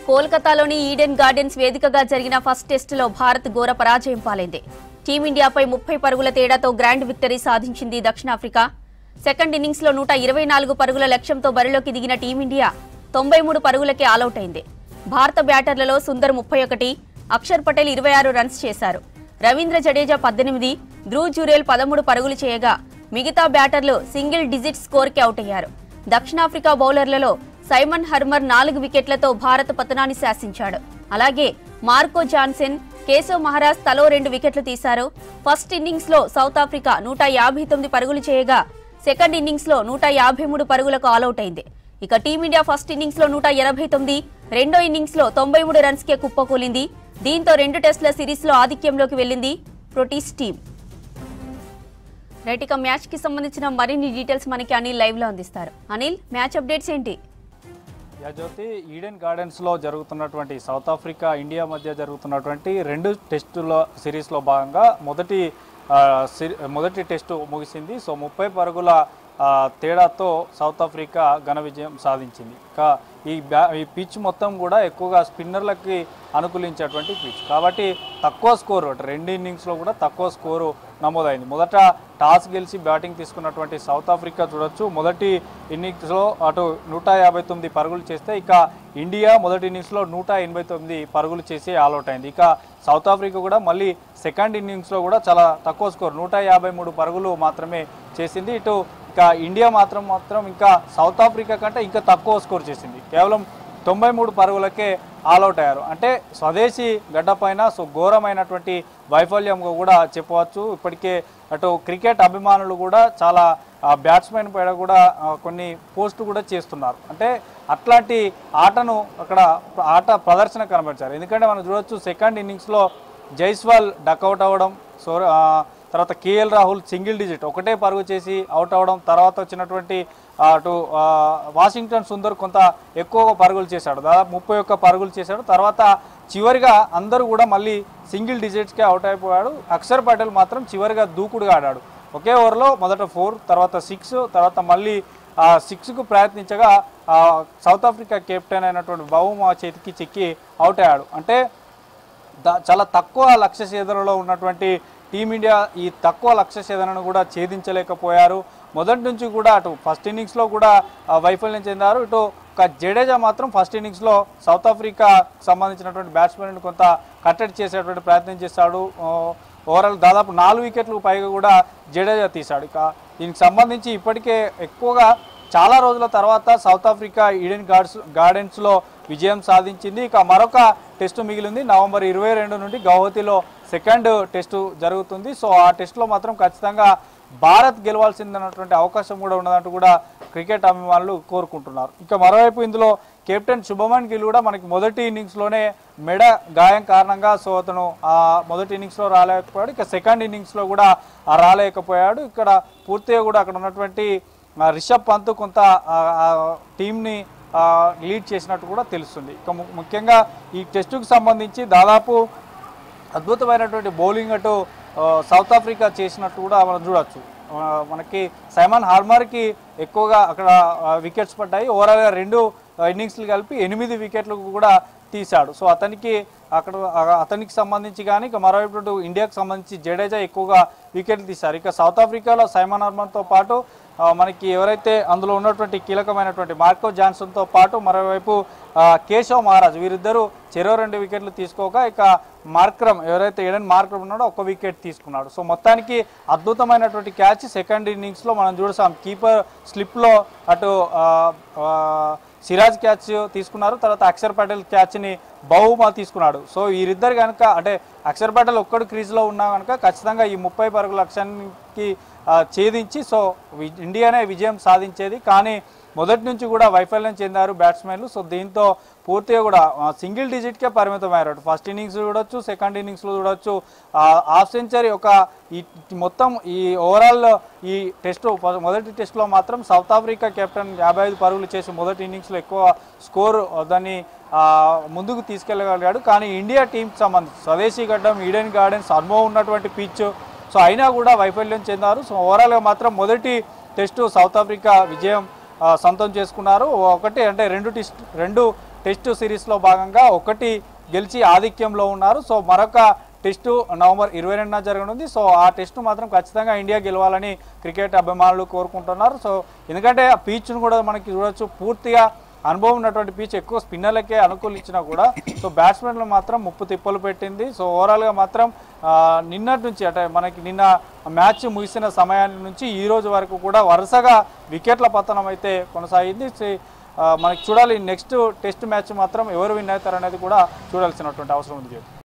కోల్కతాలోని Eden gardens వేదికగా జరిగిన ఫస్ట్ టెస్టులో భారత్ ఘోర పరాజయం పాలైంది. టీమిండియాపై 30 పరుగుల తేడాతో గ్రాండ్ విక్టరీ సాధించింది దక్షిణాఫ్రికా. సెకండ్ ఇన్నింగ్స్లో 124 పరుగుల లక్ష్యంతో బరిలోకి దిగిన టీమిండియా 93 పరుగులకే ఆలౌట్ అయింది. భారత బ్యాటర్లలో సుందర్ 31, అక్షర్ పటేల్ 26 రన్స్ చేశారు. రవీంద్ర జడేజా 18, ధ్రువ్ జురేల్ 13 పరుగులు చేయగా మిగతా బ్యాటర్లు సింగిల్ డిజిట్ స్కోర్కి అవుట్ అయ్యారు. దక్షిణాఫ్రికా బౌలర్లలో సైమన్ హర్మర్ 4 వికెట్లతో భారత పతనాన్ని శాసించాడు. అలాగే మార్కో జాన్సన్, కేశవ్ మహారాజ్ తలో 2 వికెట్లు తీశారు. ఫస్ట్ ఇన్నింగ్స్ లో సౌత్ ఆఫ్రికా 159 పరుగులు చేయగా సెకండ్ ఇన్నింగ్స్ లో 153 పరుగులకు ఆలౌట్ అయింది. ఇక టీమిండియా ఫస్ట్ ఇన్నింగ్స్ లో 189, రెండో ఇన్నింగ్స్ లో 93 రన్స్ కే కుప్పకూలింది. దీంతో 2 టెస్టుల సిరీస్ లో ఆధిక్యంలోకి వెళ్లింది ప్రోటీస్ టీం. రైట్, ఇక మ్యాచ్ కి సంబంధించిన మరిన్ని డీటెయిల్స్ మనకి అనిల్ లైవ్ లో అందిస్తారు. అనిల్, మ్యాచ్ అప్డేట్స్ ఏంటి? జ్యోతి, ఈడెన్ గార్డెన్స్లో జరుగుతున్నటువంటి సౌత్ ఆఫ్రికా ఇండియా మధ్య జరుగుతున్నటువంటి 2 టెస్టుల సిరీస్లో భాగంగా మొదటి టెస్టు ముగిసింది. సో 30 పరుగుల తేడాతో సౌత్ ఆఫ్రికా ఘన విజయం సాధించింది. ఈ పిచ్ మొత్తం కూడా ఎక్కువగా స్పిన్నర్లకి అనుకూలించేటువంటి పిచ్ కాబట్టి తక్కువ స్కోరు, 2 ఇన్నింగ్స్లో కూడా తక్కువ స్కోరు నమోదైంది. మొదట టాస్ గెలిచి బ్యాటింగ్ తీసుకున్నటువంటి సౌత్ ఆఫ్రికా చూడొచ్చు, మొదటి ఇన్నింగ్స్లో అటు 159 పరుగులు చేస్తే ఇక ఇండియా మొదటి ఇన్నింగ్స్లో 189 పరుగులు చేసి ఆల్అౌట్ అయింది. ఇక సౌత్ ఆఫ్రికా కూడా మళ్ళీ సెకండ్ ఇన్నింగ్స్లో కూడా చాలా తక్కువ స్కోర్ 153 పరుగులు మాత్రమే చేసింది. ఇటు ఇక ఇండియా మాత్రం ఇంకా సౌత్ ఆఫ్రికా కంటే ఇంకా తక్కువ స్కోర్ చేసింది, కేవలం 93 పరుగులకే ఆల్అౌట్ అయ్యారు. అంటే స్వదేశీ గడ్డపైన ఘోరమైనటువంటి వైఫల్యంగా కూడా చెప్పవచ్చు. ఇప్పటికే అటు క్రికెట్ అభిమానులు కూడా చాలా బ్యాట్స్మెన్ పైన కూడా కొన్ని పోస్టు కూడా చేస్తున్నారు. అంటే అట్లాంటి ఆటను అక్కడ ప్రదర్శన కనబరిచారు. ఎందుకంటే మనం చూడవచ్చు, సెకండ్ ఇన్నింగ్స్లో జైస్వాల్ డక్అవుట్ అవ్వడం, తర్వాత కేఎల్ రాహుల్ సింగిల్ డిజిట్ ఒకటే పరుగు చేసి అవుట్ అవ్వడం, తర్వాత వచ్చినటువంటి అటు వాషింగ్టన్ సుందర్ కొంత ఎక్కువగా పరుగులు చేశాడు, దాదాపు 31 పరుగులు చేశాడు. తర్వాత చివరిగా అందరూ కూడా మళ్ళీ సింగిల్ డిజిట్స్కే అవుట్ అయిపోయాడు. అక్షర్ పటేల్ మాత్రం చివరిగా దూకుడుగా ఆడాడు. ఒకే ఓవర్లో మొదట 4, తర్వాత 6, తర్వాత మళ్ళీ 6కు ప్రయత్నించగా సౌత్ ఆఫ్రికా కెప్టెన్ అయినటువంటి బౌమా చేతికి చిక్కి అవుట్ అయ్యాడు. అంటే చాలా తక్కువ లక్ష్య ఛేదనలో ఉన్నటువంటి టీమిండియా ఈ తక్కువ లక్ష్య ఛేదనను కూడా ఛేదించలేకపోయారు. మొదటి నుంచి కూడా అటు ఫస్ట్ ఇన్నింగ్స్లో కూడా వైఫల్యం చెందారు. ఇటు ఒక జడేజా మాత్రం ఫస్ట్ ఇన్నింగ్స్లో సౌత్ ఆఫ్రికా సంబంధించినటువంటి బ్యాట్స్మెన్ కొంత కట్టడి చేసేటువంటి ప్రయత్నం చేశాడు. ఓవరాల్ దాదాపు 4 వికెట్లకు పైగా కూడా జడేజా తీశాడు. ఇక దీనికి సంబంధించి ఇప్పటికే ఎక్కువగా చాలా రోజుల తర్వాత సౌత్ ఆఫ్రికా ఈడెన్ గార్డెన్స్లో విజయం సాధించింది. ఇక మరొక టెస్టు మిగిలింది. నవంబర్ 22 నుండి గౌహతిలో సెకండ్ టెస్టు జరుగుతుంది. సో ఆ టెస్టులో మాత్రం ఖచ్చితంగా భారత్ గెలవాల్సిందన్నటువంటి అవకాశం కూడా ఉన్నదంటూ కూడా క్రికెట్ అభిమానులు కోరుకుంటున్నారు. ఇక మరోవైపు ఇందులో కెప్టెన్ శుభమన్ గిల్ కూడా మనకి మొదటి ఇన్నింగ్స్లోనే మెడ గాయం కారణంగా అతను మొదటి ఇన్నింగ్స్లో రాలేకపోయాడు. ఇక సెకండ్ ఇన్నింగ్స్లో కూడా రాలేకపోయాడు. ఇక్కడ పూర్తిగా కూడా అక్కడ ఉన్నటువంటి రిషబ్ పంత్ కొంత టీంని లీడ్ చేసినట్టు కూడా తెలుస్తుంది. ఇక ముఖ్యంగా ఈ టెస్టుకు సంబంధించి దాదాపు అద్భుతమైనటువంటి బౌలింగ్ అటు సౌత్ ఆఫ్రికా చేసినట్టు కూడా మనం చూడవచ్చు. మనకి సైమన్ హార్మర్కి ఎక్కువగా అక్కడ వికెట్స్ పడ్డాయి. ఓవరాల్గా 2 ఇన్నింగ్స్లు కలిపి 8 వికెట్లకు కూడా తీశాడు. సో అతనికి సంబంధించి కానీ ఇక మరోవైపు ఇండియాకు సంబంధించి జడేజా ఎక్కువగా వికెట్లు తీశారు. ఇక సౌత్ ఆఫ్రికాలో సైమన్ హార్మర్తో పాటు మనకి ఎవరైతే అందులో ఉన్నటువంటి కీలకమైనటువంటి మార్కో జాన్సన్తో పాటు మరోవైపు కేశవ్ మహారాజ్, వీరిద్దరూ చెరో 2 వికెట్లు తీసుకోగా ఇక మార్క్రమ్ ఎవరైతే ఈడెన్ మార్క్రమ్ ఉన్నాడో 1 వికెట్ తీసుకున్నాడు. సో మొత్తానికి అద్భుతమైనటువంటి క్యాచ్ సెకండ్ ఇన్నింగ్స్లో మనం చూసాం. కీపర్ స్లిప్లో అటు సిరాజ్ క్యాచ్ తీసుకున్నారు, తర్వాత అక్షర్ పటేల్ క్యాచ్ని బౌమా తీసుకున్నాడు. సో వీరిద్దరు కనుక అంటే అక్షర్ పటేల్ ఒక్కడు క్రీజ్లో ఉన్నా కనుక ఖచ్చితంగా ఈ 30 పరుగుల లక్ష్యానికి ఛేదించి ఇండియానే విజయం సాధించేది. కానీ మొదటి నుంచి కూడా వైఫల్యం చెందారు బ్యాట్స్మెన్లు. సో దీంతో పూర్తిగా కూడా సింగిల్ డిజిట్కే పరిమితమయ్యారు. ఫస్ట్ ఇన్నింగ్స్ చూడొచ్చు, సెకండ్ ఇన్నింగ్స్లో చూడొచ్చు హాఫ్ సెంచరీ. ఈ మొత్తం ఈ ఓవరాల్ ఈ టెస్టు మొదటి టెస్టులో మాత్రం సౌత్ ఆఫ్రికా కెప్టెన్ 55 పరుగులు చేసి మొదటి ఇన్నింగ్స్లో ఎక్కువ స్కోరు దాన్ని ముందుకు తీసుకెళ్ళగలిగాడు. కానీ ఇండియా టీంకి సంబంధించి స్వదేశీ గడ్డం ఈడెన్ గార్డెన్స్ అనుభవం ఉన్నటువంటి పిచ్, సో అయినా కూడా వైఫల్యం చెందారు. సో ఓవరాల్గా మాత్రం మొదటి టెస్టు సౌత్ ఆఫ్రికా విజయం సొంతం చేసుకున్నారు. ఒకటి అంటే రెండు టెస్టు సిరీస్లో భాగంగా ఒకటి గెలిచి ఆధిక్యంలో ఉన్నారు. సో మరొక టెస్టు నవంబర్ 22న జరగనుంది. సో ఆ టెస్టు మాత్రం ఖచ్చితంగా ఇండియా గెలవాలని క్రికెట్ అభిమానులు కోరుకుంటున్నారు. సో ఎందుకంటే ఆ పిచ్ను కూడా మనకి చూడొచ్చు, పూర్తిగా అనుభవం ఉన్నటువంటి పిచ్, ఎక్కువ స్పిన్నర్లకే అనుకూలించినా కూడా సో బ్యాట్స్మెన్లు మాత్రం ముప్పు తిప్పలు పెట్టింది. సో ఓవరాల్గా మాత్రం నిన్నటి నుంచి అంటే మనకి నిన్న మ్యాచ్ ముగిసిన సమయాన్ని నుంచి ఈ రోజు వరకు కూడా వరుసగా వికెట్ల పతనం అయితే కొనసాగింది. మనకి చూడాలి నెక్స్ట్ టెస్ట్ మ్యాచ్ మాత్రం ఎవరు విన్ అవుతారనేది కూడా చూడాల్సినటువంటి అవసరం ఉంది.